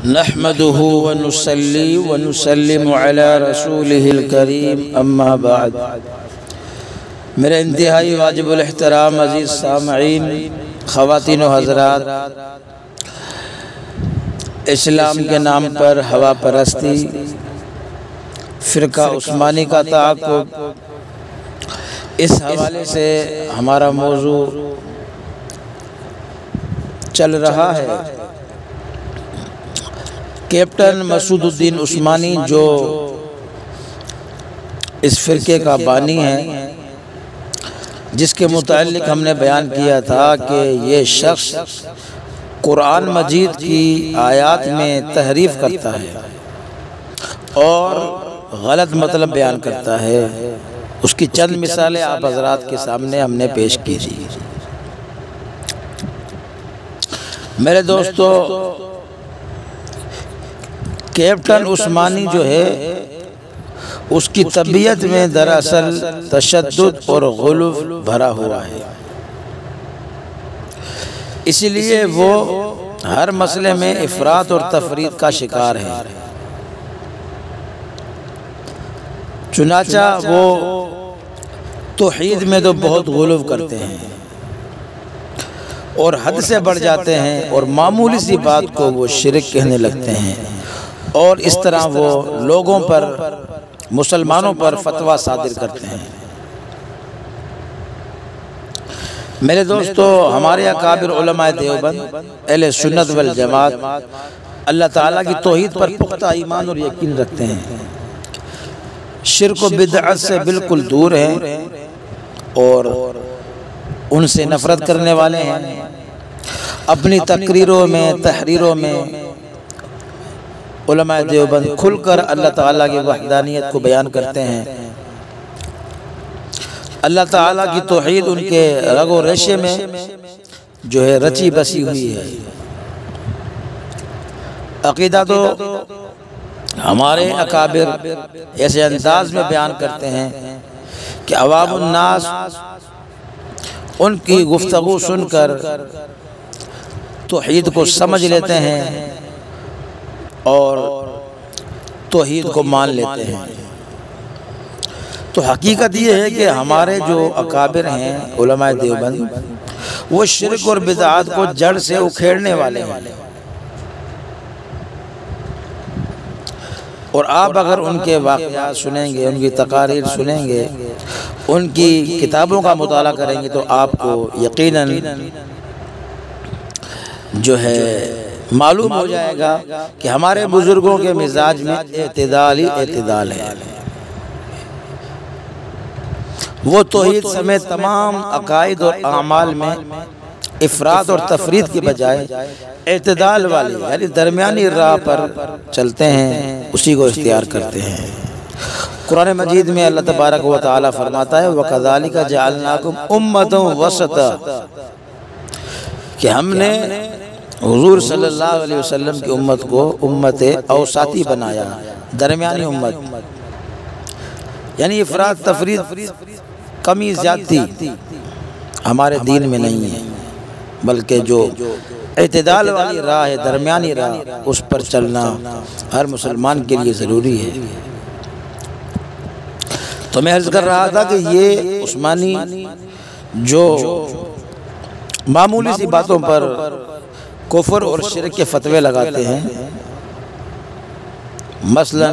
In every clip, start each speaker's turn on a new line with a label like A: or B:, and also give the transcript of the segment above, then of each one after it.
A: نحمده ونصلي ونسلم على رسوله الكريم اما بعد۔ میرے انتہائی واجب الاحترام عزیز سامعین، خواتین و حضرات، اسلام کے نام پر ہوا پرستی، فرقہ عثمانی کا تعاقب، اس حوالے سے ہمارا موضوع چل رہا ہے۔ کیپٹن مسعود الدین عثمانی جو اس فرقے کا بانی ہے، جس کے متعلق ہم نے بیان کیا تھا کہ یہ شخص قرآن مجید کی آیات میں تحریف کرتا ہے اور غلط مطلب بیان کرتا ہے۔ اس کی چند مثالیں آپ حضرات کے سامنے ہم نے پیش کی تھی۔ میرے دوستو، کیپٹن عثمانی جو ہے، اس کی طبیعت میں دراصل تشدد اور غلو بھرا ہوا ہے، اسی لیے وہ ہر مسئلے میں افراط اور تفریط کا شکار ہے۔ چنانچہ وہ توحید میں تو بہت غلو کرتے ہیں اور حد سے بڑھ جاتے ہیں، اور معمولی سی بات کو وہ شرک کہنے لگتے ہیں، اور اس طرح وہ لوگوں پر، مسلمانوں پر فتویٰ صادر کرتے ہیں۔ میرے دوستو، ہمارے اکابر علماء دیوبند اہل سنت والجماعت اللہ تعالیٰ کی توحید پر پختہ ایمان اور یقین رکھتے ہیں، شرک و بدعت سے بالکل دور ہیں اور ان سے نفرت کرنے والے ہیں۔ اپنی تقریروں میں، تحریروں میں علماء دیوبند کھل کر اللہ تعالیٰ کی وحدانیت کو بیان کرتے ہیں۔ اللہ تعالیٰ کی توحید ان کے رگ و ریشے میں جو ہے رچی بسی ہوئی ہے۔ عقیدہ تو ہمارے اکابر ایسے انداز میں بیان کرتے ہیں کہ عوام الناس ان کی گفتگو سن کر توحید کو سمجھ لیتے ہیں اور توحید کو مان لیتے ہیں۔ تو حقیقت یہ ہے کہ ہمارے جو اکابر ہیں علماء دیوبند، وہ شرک اور بدعات کو جڑ سے اکھیڑنے والے ہیں، اور آپ اگر ان کے واقعات سنیں گے، ان کی تقاریر سنیں گے، ان کی کتابوں کا مطالعہ کریں گے، تو آپ کو یقیناً جو ہے معلوم ہو جائے گا کہ ہمارے بزرگوں کے مزاج میں اعتدال ہی اعتدال ہے۔ وہ توحید سمیت تمام عقائد اور اعمال میں افراط اور تفریط کی بجائے اعتدال والی، یعنی درمیانی راہ پر چلتے ہیں، اسی کو اختیار کرتے ہیں۔ قرآن مجید میں اللہ تبارک و تعالی فرماتا ہے وَكَذَلِكَ جَعَلْنَاكُمْ أُمَّةً وَسَطًا، کہ ہم نے حضور صلی اللہ علیہ وسلم کی امت کو امت اوساطی بنایا، درمیانی امت، یعنی افراط تفریط، کمی زیادتی ہمارے دین میں نہیں ہے، بلکہ جو اعتدال والی راہ ہے، درمیانی راہ، اس پر چلنا ہر مسلمان کے لیے ضروری ہے۔ تو میں عرض کر رہا تھا کہ یہ عثمانی جو معمولی سی باتوں پر کفر اور شرک کے فتوے لگاتے ہیں، مثلا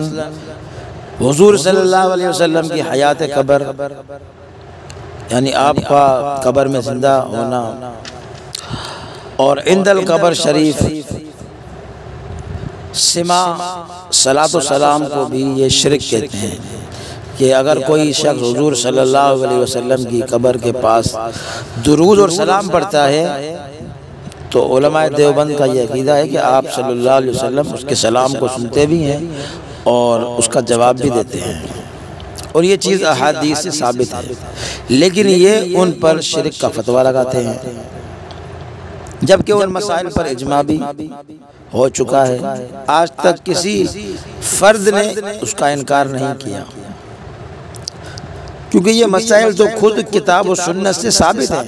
A: حضور صلی اللہ علیہ وسلم کی حیات قبر، یعنی آپ کا قبر میں زندہ ہونا، اور عند القبر شریف سما صلاۃ و سلام کو بھی یہ شرک کہتے ہیں، کہ اگر کوئی شخص حضور صلی اللہ علیہ وسلم کی قبر کے پاس درود اور سلام پڑھتا ہے، تو علماء دیوبند کا یہ عقیدہ ہے کہ آپ صلی اللہ علیہ وسلم اس کے سلام کو سنتے بھی ہیں اور اس کا جواب بھی دیتے ہیں، اور یہ چیز احادیث سے ثابت ہے، لیکن یہ ان پر شرک کا فتویٰ لگاتے ہیں، جبکہ ان مسائل پر اجماع بھی ہو چکا ہے۔ آج تک کسی فرد نے اس کا انکار نہیں کیا، کیونکہ یہ مسائل تو خود کتاب و سنت سے ثابت ہیں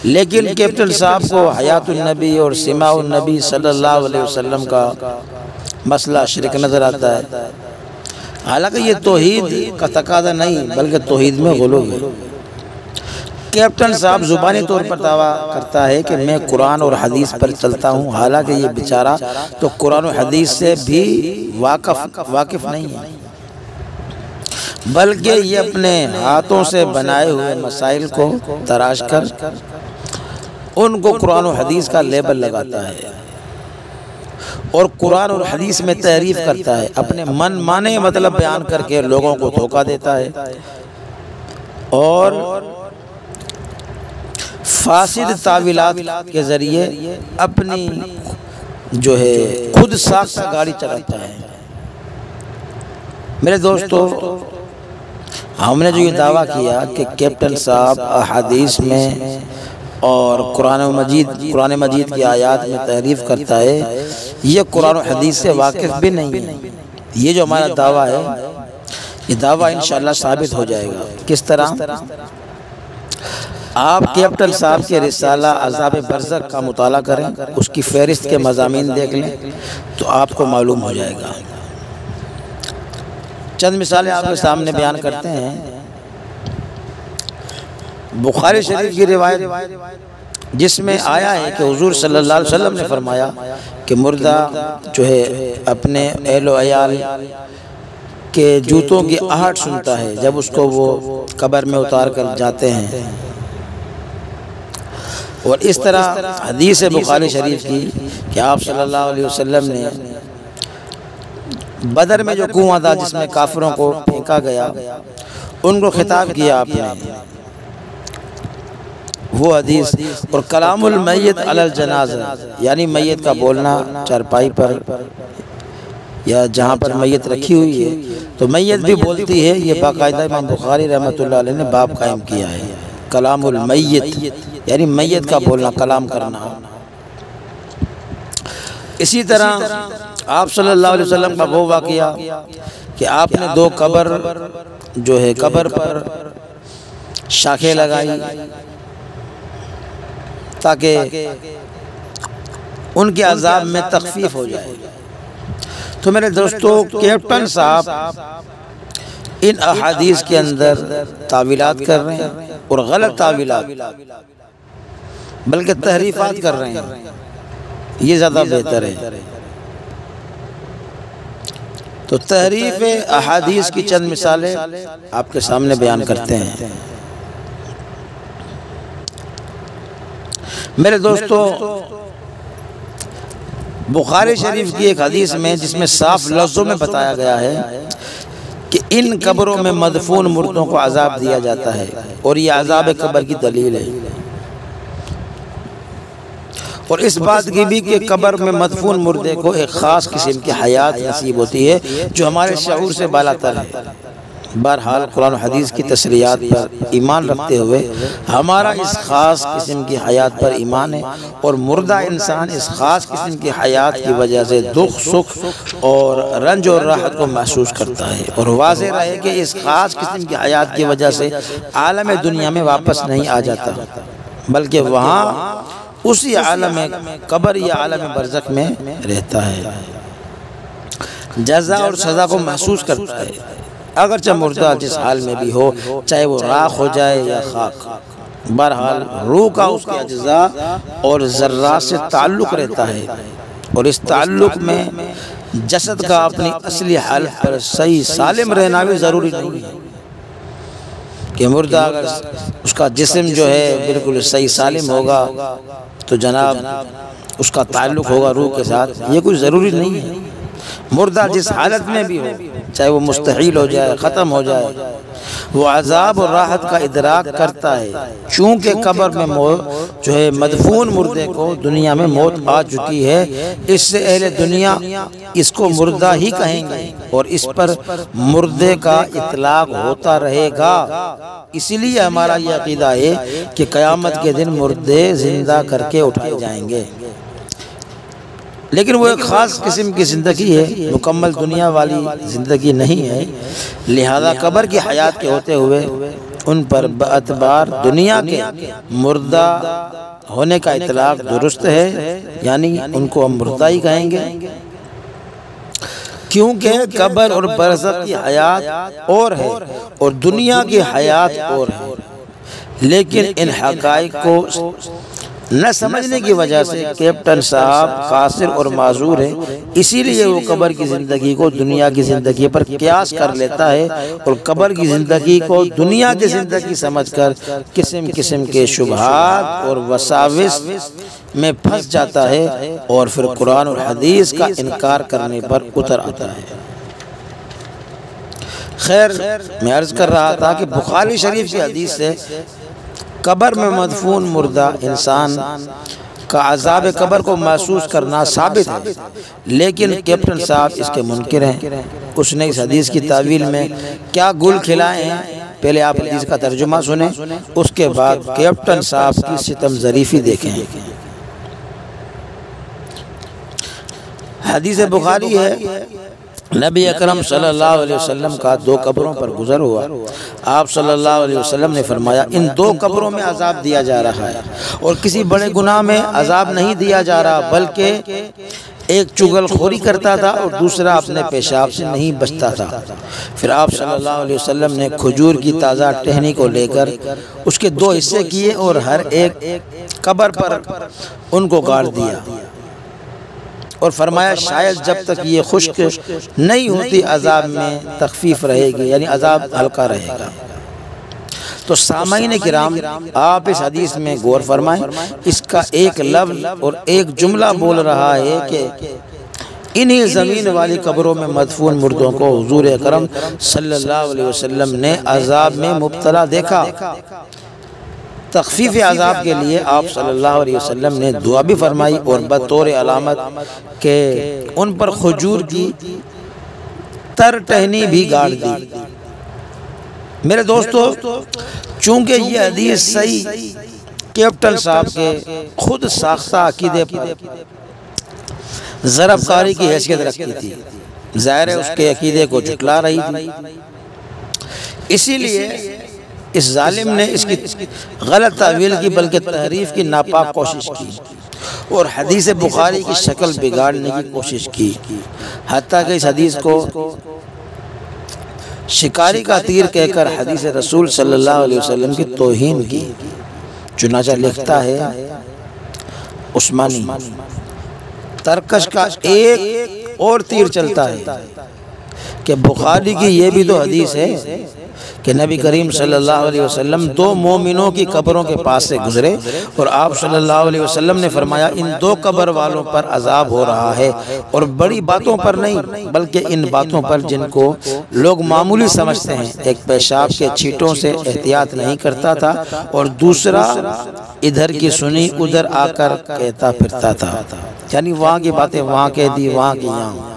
A: لیکن کیپٹن صاحب کو حیات النبی اور سماع النبی صلی اللہ علیہ وسلم کا مسئلہ شرک نظر آتا ہے، حالانکہ یہ توحید کا تقاضا نہیں بلکہ توحید میں غلو ہے۔ کیپٹن صاحب زبانی طور پر دعویٰ کرتا ہے کہ میں قرآن اور حدیث پر چلتا ہوں، حالانکہ یہ بیچارہ تو قرآن و حدیث سے بھی واقف نہیں ہے، بلکہ یہ اپنے ہاتھوں سے بنائے ہوئے مسائل کو تراش کر ان کو قرآن و حدیث کا لیبل لگاتا ہے اور قرآن اور حدیث میں تحریف کرتا ہے، اپنے من مانے مطلب بیان کر کے لوگوں کو دھوکہ دیتا ہے اور فاسد تعویلات کے ذریعے اپنی جو ہے خود ساختہ گاڑی چلاتا ہے۔ میرے دوستو، ہم نے جو یہ دعویٰ کیا کہ کیپٹن صاحب احادیث میں اور قرآن مجید کی آیات میں تحریف کرتا ہے، یہ قرآن و حدیث سے واقف بھی نہیں ہے۔ یہ جو ہمارا دعویٰ ہے، یہ دعویٰ انشاءاللہ ثابت ہو جائے گا۔ کس طرح؟ آپ کیپٹن صاحب کے رسالہ عذاب برزخ کا مطالعہ کریں، اس کی فہرست کے مضامین دیکھ لیں تو آپ کو معلوم ہو جائے گا۔ چند مثالیں آپ کے سامنے بیان کرتے ہیں۔ بخاری شریف کی روایت جس میں آیا ہے کہ حضور صلی اللہ علیہ وسلم نے فرمایا کہ مردہ جو ہے اپنے اہل و عیال کے جوتوں کی آہٹ سنتا ہے جب اس کو وہ قبر میں اتار کر جاتے ہیں۔ اور اس طرح حدیث بخاری شریف کی کہ آپ صلی اللہ علیہ وسلم نے بدر میں جو کنواں تھا جس میں کافروں کو پھینکا گیا، ان کو خطاب کیا آپ نے، وہ حدیث۔ اور کلام المیت علی الجنازہ، یعنی میت کا بولنا چارپائی پر یا جہاں پر میت رکھی ہوئی ہے تو میت بھی بولتی ہے، یہ باقاعدہ امام بخاری رحمۃ اللہ علیہ نے باب قائم کیا ہے۔ کلام المیت یعنی میت کا بولنا، کلام کرنا۔ اسی طرح آپ صلی اللہ علیہ وسلم کا وہ واقعہ کہ آپ نے دو قبر پر شاخیں لگائی تاکہ ان کے عذاب میں تخفیف ہو جائے۔ تو میرے دوستو، کیپٹن صاحب ان احادیث کے اندر تعویلات کر رہے ہیں اور غلط تعویلات بلکہ تحریفات کر رہے ہیں، یہ زیادہ بہتر ہے۔ تو تحریف احادیث کی چند مثالیں آپ کے سامنے بیان کرتے ہیں۔ میرے دوستو، بخاری شریف کی ایک حدیث میں جس میں صاف لفظوں میں بتایا گیا ہے کہ ان قبروں میں مدفون مردوں کو عذاب دیا جاتا ہے اور یہ عذاب قبر کی دلیل ہے، اور اس بات کی بھی کہ قبر میں مدفون مردے کو ایک خاص قسم کی حیات نصیب ہوتی ہے جو ہمارے شعور سے بالاتر ہے۔ بہرحال قرآن و حدیث کی تشریحات پر ایمان رکھتے ہوئے ہمارا اس خاص قسم کی حیات پر ایمان ہے، اور مردہ انسان اس خاص قسم کی حیات کی وجہ سے دکھ سکھ اور رنج اور راحت کو محسوس کرتا ہے، اور واضح رہے کہ اس خاص قسم کی حیات کی وجہ سے عالم دنیا میں واپس نہیں آ جاتا بلکہ وہاں اسی عالم قبر یا عالم برزخ میں رہتا ہے، جزا اور سزا کو محسوس کرتا ہے، اگرچہ مردہ جس حال میں بھی ہو، چاہے وہ راکھ ہو جائے یا خاک۔ بہرحال روح کا اس کے اجزاء اور ذرات سے تعلق رہتا ہے، اور اس تعلق میں جسد کا اپنی اصلی حالت پر صحیح سالم رہنا بھی ضروری نہیں ہے کہ مردہ اگر اس کا جسم جو ہے بالکل صحیح سالم ہوگا تو جناب اس کا تعلق ہوگا روح کے ساتھ، یہ کوئی ضروری نہیں ہے۔ مردہ جس حالت میں بھی ہو، چاہے وہ مستحیل ہو جائے، ختم ہو جائے، وہ عذاب اور راحت کا ادراک کرتا ہے، چونکہ قبر میں جو ہے مدفون مردے کو دنیا میں موت آ چکی ہے، اس سے اہل دنیا اس کو مردہ ہی کہیں گے اور اس پر مردے کا اطلاق ہوتا رہے گا۔ اسی لیے ہمارا یہ عقیدہ ہے کہ قیامت کے دن مردے زندہ کر کے اٹھائے جائیں گے، لیکن وہ ایک خاص قسم کی زندگی ہے، مکمل دنیا والی زندگی نہیں ہے، لہذا قبر کی حیات کے ہوتے ہوئے ان پر باعتبار دنیا کے مردہ ہونے کا اطلاق درست ہے، یعنی ان کو ہم مردہ ہی کہیں گے، کیونکہ قبر اور برزخ کی حیات اور ہے اور دنیا کی حیات اور ہے، لیکن ان حقائق کو نہ سمجھنے کی وجہ سے کیپٹن صاحب قاصر اور معذور ہے، اسی لیے وہ قبر کی زندگی کو دنیا کی زندگی پر قیاس کر لیتا ہے اور قبر کی زندگی کو دنیا کی زندگی سمجھ کر قسم قسم کے شبہات اور وساوس میں پھنس جاتا ہے اور پھر قرآن اور حدیث کا انکار کرنے پر اتر آتا ہے۔ خیر، میں عرض کر رہا تھا کہ بخاری شریف کی حدیث سے قبر میں مدفون مردہ انسان کا عذاب قبر کو محسوس کرنا ثابت ہے، لیکن کیپٹن صاحب اس کے منکر ہیں۔ اس نے اس حدیث کی تعویل میں کیا گل کھلائے ہیں، پہلے آپ حدیث کا ترجمہ سنیں، اس کے بعد کیپٹن صاحب کی ستم ظریفی دیکھیں۔ حدیث بخاری ہے، نبی اکرم صلی اللہ علیہ وسلم کا 2 قبروں پر گزر ہوا۔ آپ صلی اللہ علیہ وسلم نے فرمایا ان 2 قبروں میں عذاب دیا جا رہا ہے اور کسی بڑے گناہ میں عذاب نہیں دیا جا رہا، بلکہ ایک چغل خوری کرتا تھا اور دوسرا اپنے پیشاب سے نہیں بچتا تھا۔ پھر آپ صلی اللہ علیہ وسلم نے کھجور کی تازہ ٹہنی کو لے کر اس کے 2 حصے کیے اور ہر ایک قبر پر ان کو گاڑ دیا اور فرمایا شاید جب تک یہ خشک نہیں ہوتی عذاب میں تخفیف رہے گی، یعنی عذاب ہلکا رہے گا۔ تو سامعین کرام، آپ اس حدیث میں غور فرمائیں، اس کا ایک لفظ اور ایک جملہ بول رہا ہے کہ انہی زمین والی قبروں میں مدفون مردوں کو حضور اکرم صلی اللہ علیہ وسلم نے عذاب میں مبتلا دیکھا۔ تخفیف عذاب کے لیے آپ صلی اللہ علیہ وسلم نے دعا بھی فرمائی اور بطور علامت کہ ان پر کھجور کی تر ٹہنی بھی گاڑ دی۔ میرے دوستو، چونکہ یہ حدیث صحیح کیپٹن صاحب کے خود ساختہ عقیدے پر ضرب کاری کی حیثیت رکھتی تھی، ظاہر ہے اس کے عقیدے کو جھٹلا رہی تھی، اسی لیے اس ظالم نے اس کی غلط تعویل کی بلکہ تحریف کی ناپاک کوشش کی اور حدیث بخاری کی شکل بگاڑنے کی کوشش کی، حتیٰ کہ اس حدیث کو شکاری کا تیر کہہ کر حدیث رسول صلی اللہ علیہ وسلم کی توہین کی۔ چنانچہ لکھتا ہے عثمانی، ترکش کا ایک اور تیر چلتا ہے کہ بخاری کی یہ بھی تو حدیث ہے کہ نبی کریم صلی اللہ علیہ وسلم 2 مومنوں کی قبروں کے پاس سے گزرے اور آپ صلی اللہ علیہ وسلم نے فرمایا ان 2 قبر والوں پر عذاب ہو رہا ہے، اور بڑی باتوں پر نہیں بلکہ ان باتوں پر جن کو لوگ معمولی سمجھتے ہیں۔ ایک پیشاب کے چھینٹوں سے احتیاط نہیں کرتا تھا اور دوسرا ادھر کی سنی ادھر آ کر کہتا پھرتا تھا، یعنی وہاں کی باتیں وہاں کہہ دی، وہاں کی یہاں۔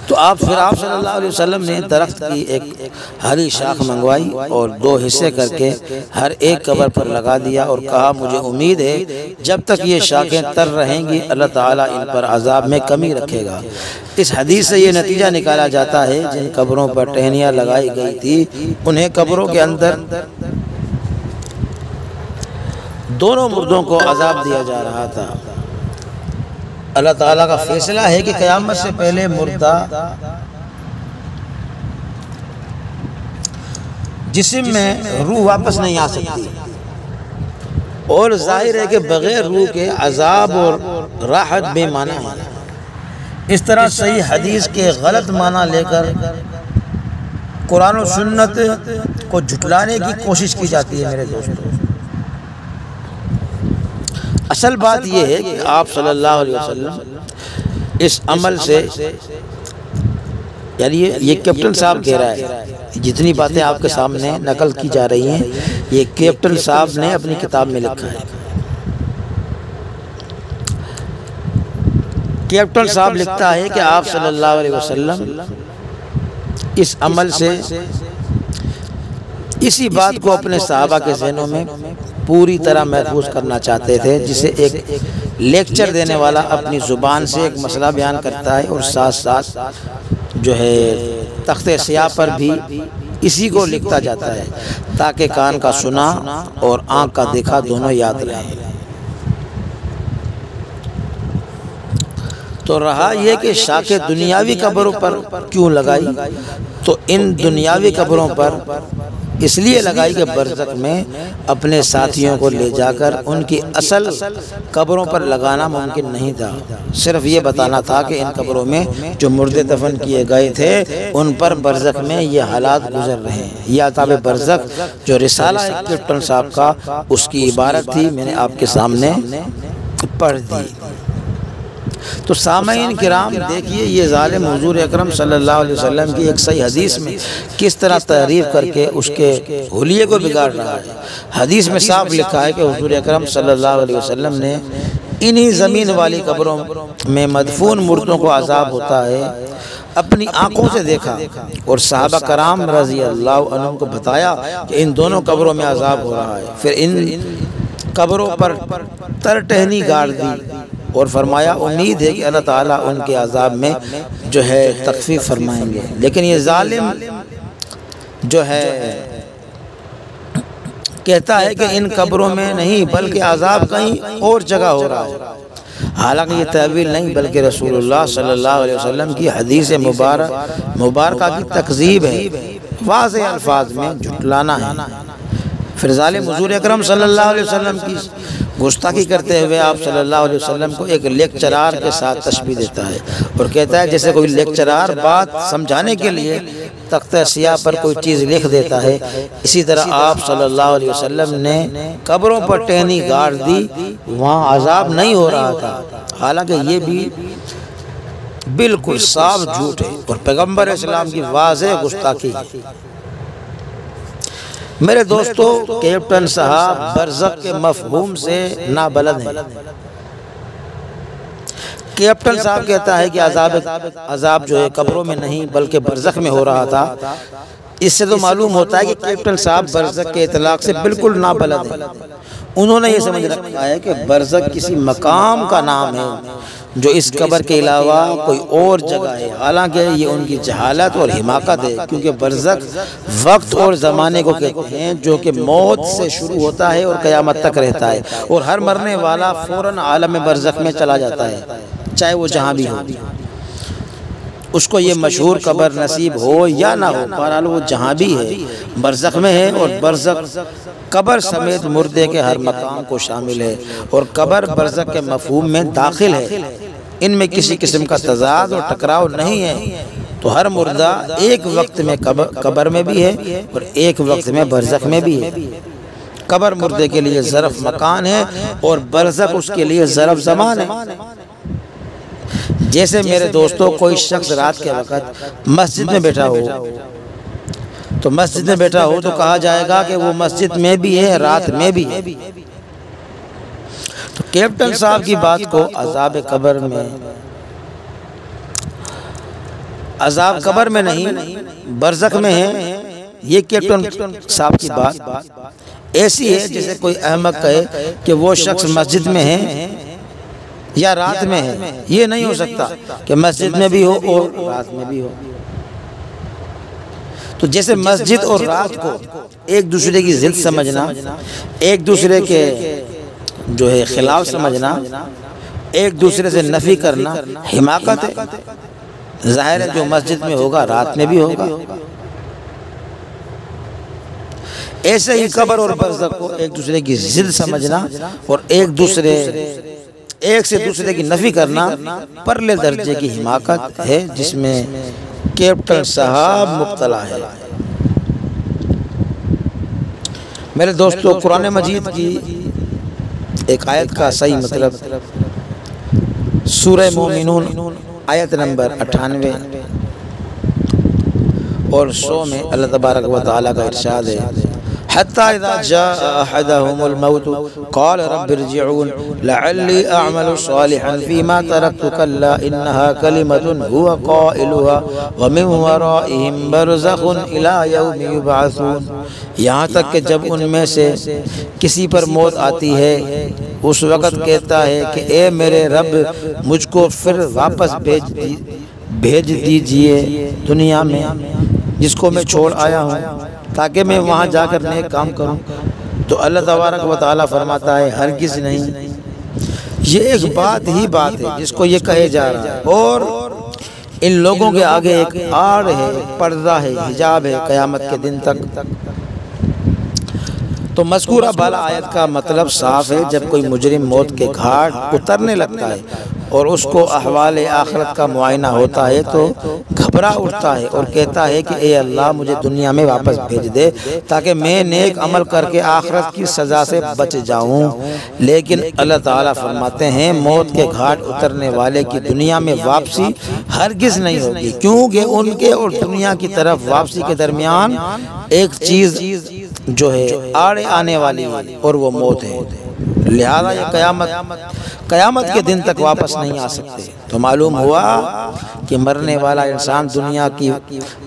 A: تو پھر آپ صلی اللہ علیہ وسلم نے درخت کی ایک ہری شاخ منگوائی اور 2 حصے کر کے ہر ایک قبر پر لگا دیا اور کہا مجھے امید ہے جب تک یہ شاخیں تر رہیں گی اللہ تعالیٰ ان پر عذاب میں کمی رکھے گا۔ اس حدیث سے یہ نتیجہ نکالا جاتا ہے جن قبروں پر ٹہنیاں لگائی گئی تھی انہیں قبروں کے اندر دونوں مردوں کو عذاب دیا جا رہا تھا۔ اللہ تعالیٰ کا فیصلہ ہے کہ قیامت سے پہلے مردہ جسم میں روح واپس نہیں آ سکتی، اور ظاہر ہے کہ بغیر روح کے عذاب اور راحت بے معنی ہے۔ اس طرح صحیح حدیث کے غلط معنی لے کر قرآن و سنت کو جھٹلانے کی کوشش کی جاتی ہے۔ میرے دوستو، اصل بات یہ ہے کہ آپ صلی اللہ علیہ وسلم اس عمل سے، یعنی یہ کیپٹن صاحب کہہ رہا ہے، جتنی باتیں آپ کے سامنے نقل کی جا رہی ہیں یہ کیپٹن صاحب نے اپنی کتاب میں لکھا ہے۔ کیپٹن صاحب لکھتا ہے کہ آپ صلی اللہ علیہ وسلم اس عمل سے اسی بات کو اپنے صحابہ کے ذہنوں میں پوری طرح محفوظ کرنا چاہتے تھے، جسے ایک لیکچر دینے والا اپنی زبان سے ایک مسئلہ بیان کرتا ہے اور ساتھ ساتھ جو ہے تخت سیاہ پر بھی اسی کو لکھتا جاتا ہے تاکہ کان کا سنا اور آنکھ کا دیکھا دونوں یاد رہیں۔ تو رہا یہ کہ شاخیں دنیاوی قبروں پر کیوں لگائی؟ تو ان دنیاوی قبروں پر اس لیے لگائی کہ برزخ میں اپنے ساتھیوں کو لے جا کر ان کی اصل قبروں پر لگانا ممکن نہیں تھا، صرف یہ بتانا تھا کہ ان قبروں میں جو مردے دفن کیے گئے تھے ان پر برزخ میں یہ حالات گزر رہے ہیں۔ یہ عذاب برزخ جو رسالہ کیپٹن صاحب کا اس کی عبارت تھی، میں نے آپ کے سامنے پڑھ دی۔ تو سامعین کرام دیکھیے یہ ظالم حضور اکرم صلی اللہ علیہ وسلم کی ایک صحیح حدیث میں کس طرح تعریف کر کے اس کے حلیے کو بگاڑ رہا ہے۔ حدیث میں صاف لکھا ہے کہ حضور اکرم صلی اللہ علیہ وسلم نے انہی زمین والی قبروں میں مدفون مردوں کو عذاب ہوتا ہے اپنی آنکھوں سے دیکھا، اور صحابہ کرام رضی اللہ عنہم کو بتایا کہ ان دونوں قبروں میں عذاب ہو رہا ہے۔ پھر ان قبروں پر تر ٹہنی گاڑ دی اور فرمایا امید ہے کہ اللہ تعالیٰ ان کے عذاب میں جو ہے تخفیف فرمائیں گے۔ لیکن یہ ظالم جو ہے کہتا ہے کہ ان قبروں میں نہیں بلکہ عذاب کہیں اور جگہ ہو رہا ہے، حالانکہ یہ تعویل نہیں بلکہ رسول اللہ صلی اللہ علیہ وسلم کی حدیث مبارکہ کی تکذیب ہے، واضح الفاظ میں جھٹلانا ہے۔ پھر ظالم حضور اکرم صلی اللہ علیہ وسلم کی گستاخی کرتے ہوئے آپ صلی اللہ علیہ وسلم کو ایک لیکچرار کے ساتھ تشبیہ دیتا ہے اور کہتا ہے جیسے کوئی لیکچرار بات سمجھانے کے لیے تختہ سیاہ پر کوئی چیز لکھ دیتا ہے، اسی طرح آپ صلی اللہ علیہ وسلم نے قبروں پر ٹہنی گاڑ دی، وہاں عذاب نہیں ہو رہا تھا، حالانکہ یہ بھی بالکل صاف جھوٹ ہے اور پیغمبر اسلام کی واضح گستاخی ہے۔ میرے دوستو کیپٹن صاحب برزخ کے مفہوم سے نابلد ہیں۔ کیپٹن صاحب کہتا ہے کہ عذاب جو ہے قبروں میں نہیں بلکہ برزخ میں ہو رہا تھا۔ اس سے تو معلوم ہوتا ہے کہ کیپٹن صاحب برزخ کے اطلاق سے بالکل نابلد ہیں۔ انہوں نے یہ سمجھ رکھا ہے کہ برزخ کسی مقام کا نام ہے جو اس قبر کے علاوہ کوئی اور جگہ ہے، حالانکہ یہ ان کی جہالت اور حماقت ہے، کیونکہ برزخ وقت اور زمانے کو کہتے ہیں جو کہ موت سے شروع ہوتا ہے اور قیامت تک رہتا ہے، اور ہر مرنے والا فوراً عالم برزخ میں چلا جاتا ہے، چاہے وہ جہاں بھی ہو، اس کو یہ مشہور قبر نصیب ہو یا نہ ہو، بہرحال وہ جہاں بھی ہے برزخ میں ہے، اور برزخ قبر سمیت مردے کے ہر مقام کو شامل ہے، اور قبر برزخ کے مفہوم میں داخل ہے، ان میں کسی قسم کا تضاد اور ٹکراؤ نہیں ہے۔ تو ہر مردہ ایک وقت میں قبر میں بھی ہے اور ایک وقت میں برزخ میں بھی ہے۔ قبر مردے کے لیے ظرف مکان ہے اور برزخ اس کے لیے ظرف زمان ہے۔ جیسے میرے دوستوں کوئی شخص رات کے وقت مسجد میں بیٹھا ہو تو مسجد میں بیٹھا ہو تو کہا جائے گا کہ وہ مسجد میں بھی ہے رات میں بھی ہے۔ تو کیپٹن صاحب کی بات کو عذاب قبر میں نہیں برزخ میں ہے، یہ کیپٹن صاحب کی بات ایسی ہے جیسے کوئی احمق کہے کہ وہ شخص مسجد میں ہے یا رات میں ہے۔ یہ نہیں ہو سکتا کہ مسجد میں بھی ہو اور رات میں بھی ہو۔ تو جیسے مسجد اور رات کو ایک دوسرے کی ضد سمجھنا، ایک دوسرے کے جو ہے خلاف سمجھنا، ایک دوسرے سے نفی کرنا حماقت ہے۔ ظاہر ہے جو مسجد میں ہوگا رات میں بھی ہوگا۔ ایسے ہی قبر اور برزخ کو ایک دوسرے کی ضد سمجھنا اور ایک سے دوسرے کی نفی کرنا پرلے درجے کی حماقت ہے جس میں کیپٹن صاحب مبتلا ہے۔ میرے دوستو قرآن مجید کی ایک آیت کا صحیح مطلب سورہ مومنون آیت نمبر 98 اور 100 میں اللہ تبارک و تعالیٰ کا ارشاد ہے حَتَّى إِذَا جَاءَ أَحَدَهُمُ الْمَوْتُ قَالَ رَبِّ ارْجِعُونِ لَعَلِّي أَعْمَلُ صَالِحًا فِيمَا تَرَكْتُ كَلَّا إِنَّهَا كَلِمَةٌ هُوَ قَائِلُهَا وَمِن وَرَائِهِمْ بَرْزَخٌ إِلَى يَوْمِ يُبْعَثُونَ۔ یہاں تک کہ جب ان میں سے کسی پر موت آتی ہے اس وقت کہتا ہے کہ اے میرے رب مجھ کو پھر واپس بھیج دیجئے دنیا میں، جس کو میں چھوڑ آیا ہوں تاکہ میں وہاں جا کر نیک کام کروں، تو اللہ تبارک و تعالیٰ فرماتا ہے ہرگز نہیں۔ یہ ایک بات ہے جس کو یہ کہے جا رہا ہے، اور ان لوگوں کے آگے ایک آڑ ہے، پردہ ہے، حجاب ہے قیامت کے دن تک۔ تو مذکورہ بالا آیت کا مطلب صاف ہے، جب کوئی مجرم موت کے گھاٹ اترنے لگتا ہے اور اس کو احوال آخرت کا معائنہ ہوتا ہے تو گھبرا اٹھتا ہے اور کہتا ہے کہ اے اللہ مجھے دنیا میں واپس بھیج دے تاکہ میں نیک عمل کر کے آخرت کی سزا سے بچ جاؤں۔ لیکن اللہ تعالیٰ فرماتے ہیں موت کے گھاٹ اترنے والے کی دنیا میں واپسی ہرگز نہیں ہوگی، کیونکہ ان کے اور دنیا کی طرف واپسی کے درمیان ایک چیز جو ہے آڑے آنے والی ہے اور وہ موت ہے، لہذا یہ قیامت کے دن تک واپس نہیں آ سکتے۔ تو معلوم ہوا کہ مرنے والا انسان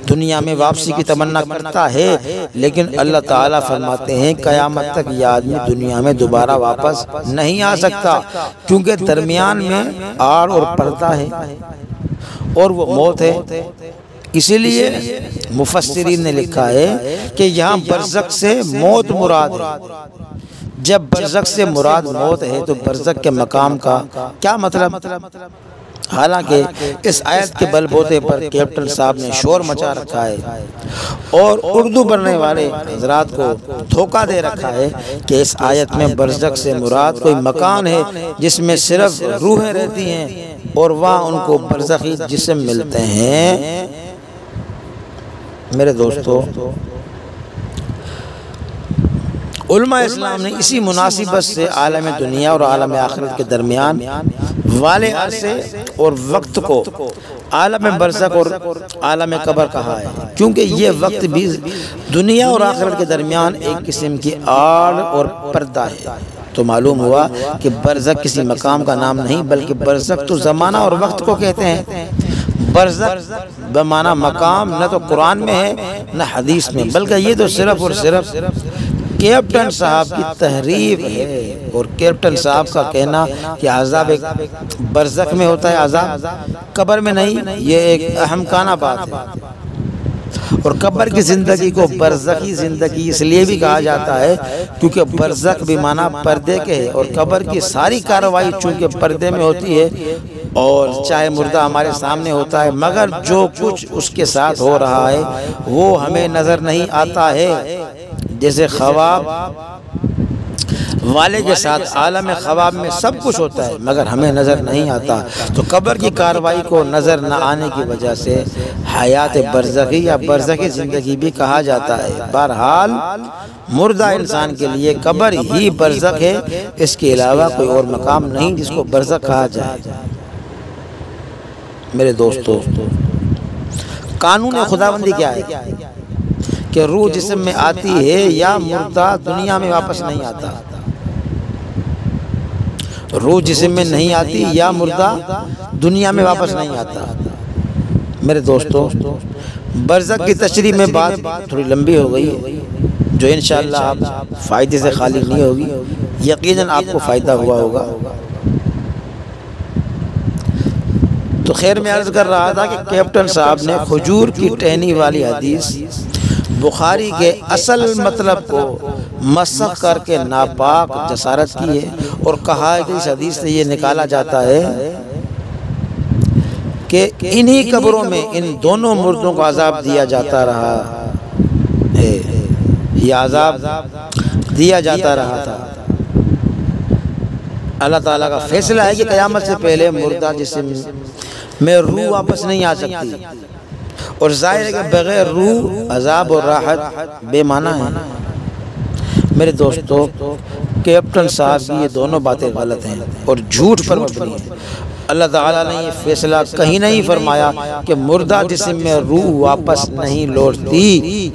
A: دنیا میں واپسی کی تمنا کرتا ہے، لیکن اللہ تعالیٰ فرماتے ہیں قیامت تک یہ آدمی دنیا میں دوبارہ واپس نہیں آ سکتا، کیونکہ درمیان میں آڑ اور پردہ ہے اور وہ موت ہے۔ اسی لیے مفسرین نے لکھا ہے کہ یہاں برزخ سے موت مراد ہے۔ جب برزخ سے مراد موت ہے تو برزخ کے مقام کا کیا مطلب؟ حالانکہ اس آیت کے بل بوتے پر کیپٹن صاحب نے شور مچا رکھا ہے اور اردو پڑھنے والے حضرات کو دھوکہ دے رکھا ہے کہ اس آیت میں برزخ سے مراد کوئی مکان ہے جس میں صرف روحیں رہتی ہیں اور وہاں ان کو برزخی جسم ملتے ہیں۔ میرے دوستو، علماء اسلام نے اسی مناسبت سے عالم دنیا اور عالم آخرت کے درمیان والے عرصے اور وقت کو عالم برزخ اور عالم قبر کہا ہے، کیونکہ یہ وقت بھی دنیا اور آخرت کے درمیان ایک قسم کی آڑ اور پردہ ہے۔ تو معلوم ہوا کہ برزخ کسی مقام کا نام نہیں بلکہ برزخ تو زمانہ اور وقت کو کہتے ہیں۔ برزخ بمعنی مقام نہ تو قرآن میں ہے نہ حدیث میں، بلکہ یہ تو صرف اور صرف کیپٹن صاحب کی تحریف ہے، اور کیپٹن صاحب کا کہنا کہ عذاب برزخ میں ہوتا ہے عذاب قبر میں نہیں، یہ ایک احمقانہ بات ہے۔ اور قبر کی زندگی کو برزخی زندگی اس لیے بھی کہا جاتا ہے کیونکہ برزخ بھی معنی پردے کے ہے، اور قبر کی ساری کارروائی چونکہ پردے میں ہوتی ہے، اور چاہے مردہ ہمارے سامنے ہوتا ہے مگر جو کچھ اس کے ساتھ ہو رہا ہے وہ ہمیں نظر نہیں آتا ہے۔ جیسے خواب والے کے ساتھ عالم خواب میں سب کچھ ہوتا ہے مگر ہمیں نظر نہیں آتا، تو قبر کی کارروائی کو نظر نہ آنے کی وجہ سے حیات برزخی یا برزخی زندگی بھی کہا جاتا ہے۔ بہرحال مردہ انسان کے لیے قبر ہی برزخ ہے، اس کے علاوہ کوئی اور مقام نہیں جس کو برزخ کہا جائے۔ میرے دوستو، قانون خداوندی کیا ہے کہ روح جسم میں آتی ہے یا مردہ دنیا میں واپس نہیں آتا؟ روح جسم میں نہیں آتی یا مردہ دنیا میں واپس نہیں آتا۔ میرے دوستو، برزخ کی تشریح میں بات تھوڑی لمبی ہو گئی ہے جو انشاءاللہ آپ فائدے سے خالی نہیں ہوگی، یقیناً آپ کو فائدہ ہوا ہوگا۔ تو خیر میں عرض کر رہا تھا کہ کیپٹن صاحب نے کھجور کی ٹہنی والی حدیث بخاری کے اصل مطلب کو مسخ کر کے ناپاک جسارت کی ہے اور کہا ہے کہ اس حدیث سے یہ نکالا جاتا ہے کہ انہی قبروں میں ان دونوں مردوں کو عذاب دیا جاتا رہا ہے، یہ عذاب دیا جاتا رہا تھا۔ اللہ تعالیٰ کا فیصلہ ہے کہ قیامت سے پہلے مردہ جسم میں روح واپس نہیں آ سکتی، اور ظاہر ہے کہ بغیر روح عذاب اور راحت بے معنی ہے۔ میرے دوستو، کیپٹن صاحب کی یہ دونوں باتیں غلط ہیں اور جھوٹ پر مبنی ہیں۔ اللہ تعالیٰ نے یہ فیصلہ کہیں نہیں فرمایا کہ مردہ جسم میں روح واپس نہیں لوٹتی۔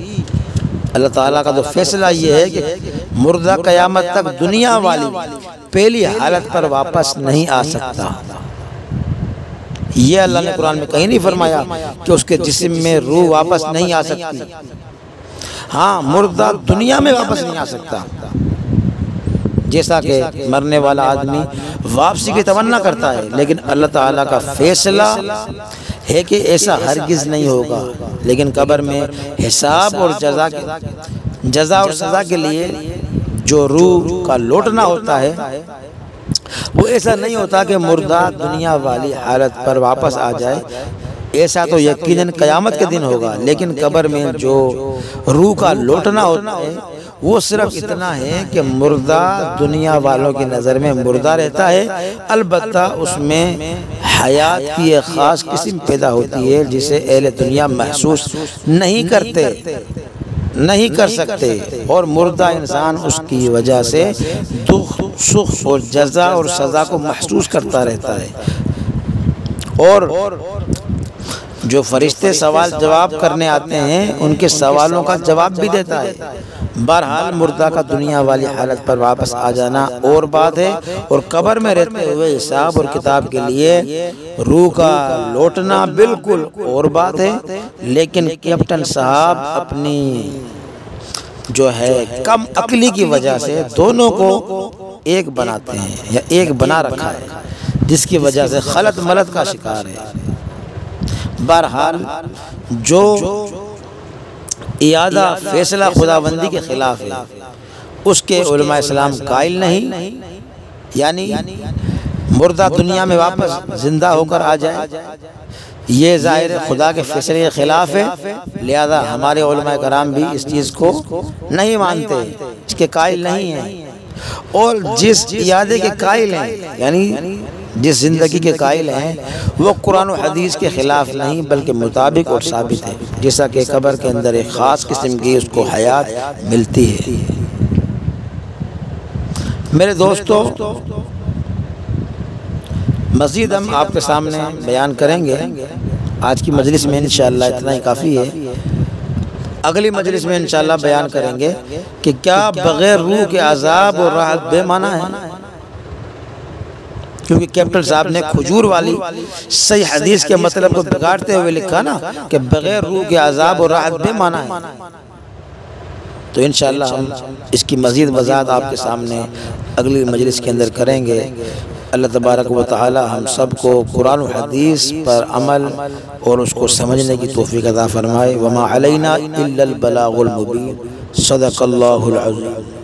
A: اللہ تعالیٰ کا تو فیصلہ یہ ہے کہ مردہ قیامت تک دنیا والی پہلی حالت پر واپس نہیں آ سکتا۔ یہ اللہ نے قرآن میں کہیں نہیں فرمایا کہ اس کے جسم میں روح واپس نہیں آ سکتی۔ ہاں، مردہ دنیا میں واپس نہیں آ سکتا، جیسا کہ مرنے والا آدمی واپسی کی تمنا کرتا ہے، لیکن اللہ تعالیٰ کا فیصلہ ہے کہ ایسا ہرگز نہیں ہوگا، لیکن قبر میں حساب اور جزا اور سزا کے لیے جو روح کا لوٹنا ہوتا ہے وہ ایسا نہیں ہوتا کہ مردہ دنیا والی حالت پر واپس آ جائے، ایسا تو یقیناً قیامت کے دن ہوگا، لیکن قبر میں جو روح کا لوٹنا ہوتا ہے وہ صرف اتنا ہے کہ مردہ دنیا والوں کی نظر میں مردہ رہتا ہے، البتہ اس میں حیات کی ایک خاص قسم پیدا ہوتی ہے جسے اہل دنیا محسوس نہیں کر سکتے، اور مردہ انسان اس کی وجہ سے دکھ سخت اور جزا اور سزا کو محسوس کرتا رہتا ہے، اور جو فرشتے سوال جواب کرنے آتے ہیں ان کے سوالوں کا جواب بھی دیتا ہے۔ بہرحال مردہ کا دنیا والی حالت پر واپس آ جانا اور بات ہے، اور قبر میں رہتے ہوئے حساب اور کتاب کے لیے روح کا لوٹنا بالکل اور بات ہے۔ لیکن کیپٹن صاحب اپنی جو ہے کم عقلی کی وجہ سے دونوں کو ایک بناتے ہیں یا ایک بنا رکھا ہے، جس کی وجہ سے خلط ملط کا شکار ہے۔ بہرحال جو اعادہ فیصلہ خداوندی کے خلاف ہے اس کے علماء اسلام قائل نہیں، یعنی مردہ دنیا میں واپس زندہ ہو کر آ جائے، یہ ظاہر خدا کے فیصلے کے خلاف ہے، لہذا ہمارے علماء کرام بھی اس چیز کو نہیں مانتے، اس کے قائل نہیں ہیں، اور جس اعادے کے قائل ہیں یعنی جس زندگی کے قائل ہیں وہ قرآن و حدیث کے خلاف نہیں بلکہ مطابق اور ثابت ہے، جیسا کہ قبر کے اندر ایک خاص قسم کی اس کو حیات ملتی ہے۔ میرے دوستو، مزید ہم آپ کے سامنے بیان کریں گے، آج کی مجلس میں انشاءاللہ اتنا ہی کافی ہے، اگلی مجلس میں انشاءاللہ بیان کریں گے کہ کیا بغیر روح کے عذاب اور راحت بے معنی ہے، کیونکہ کیپٹن صاحب نے کھجور والی صحیح حدیث کے مطلب کو بگاڑتے ہوئے لکھا نا کہ بغیر روح کے عذاب اور راحت بے معنی ہے، تو انشاءاللہ ہم اس کی مزید وضاحت آپ کے سامنے اگلی مجلس کے اندر کریں گے۔ اللہ تبارک و تعالی ہم سب کو قرآن و حدیث پر عمل اور اس کو سمجھنے کی توفیق عطا فرمائے۔ وما علینا الا البلاغ المبین۔ صدق اللہ العظیم۔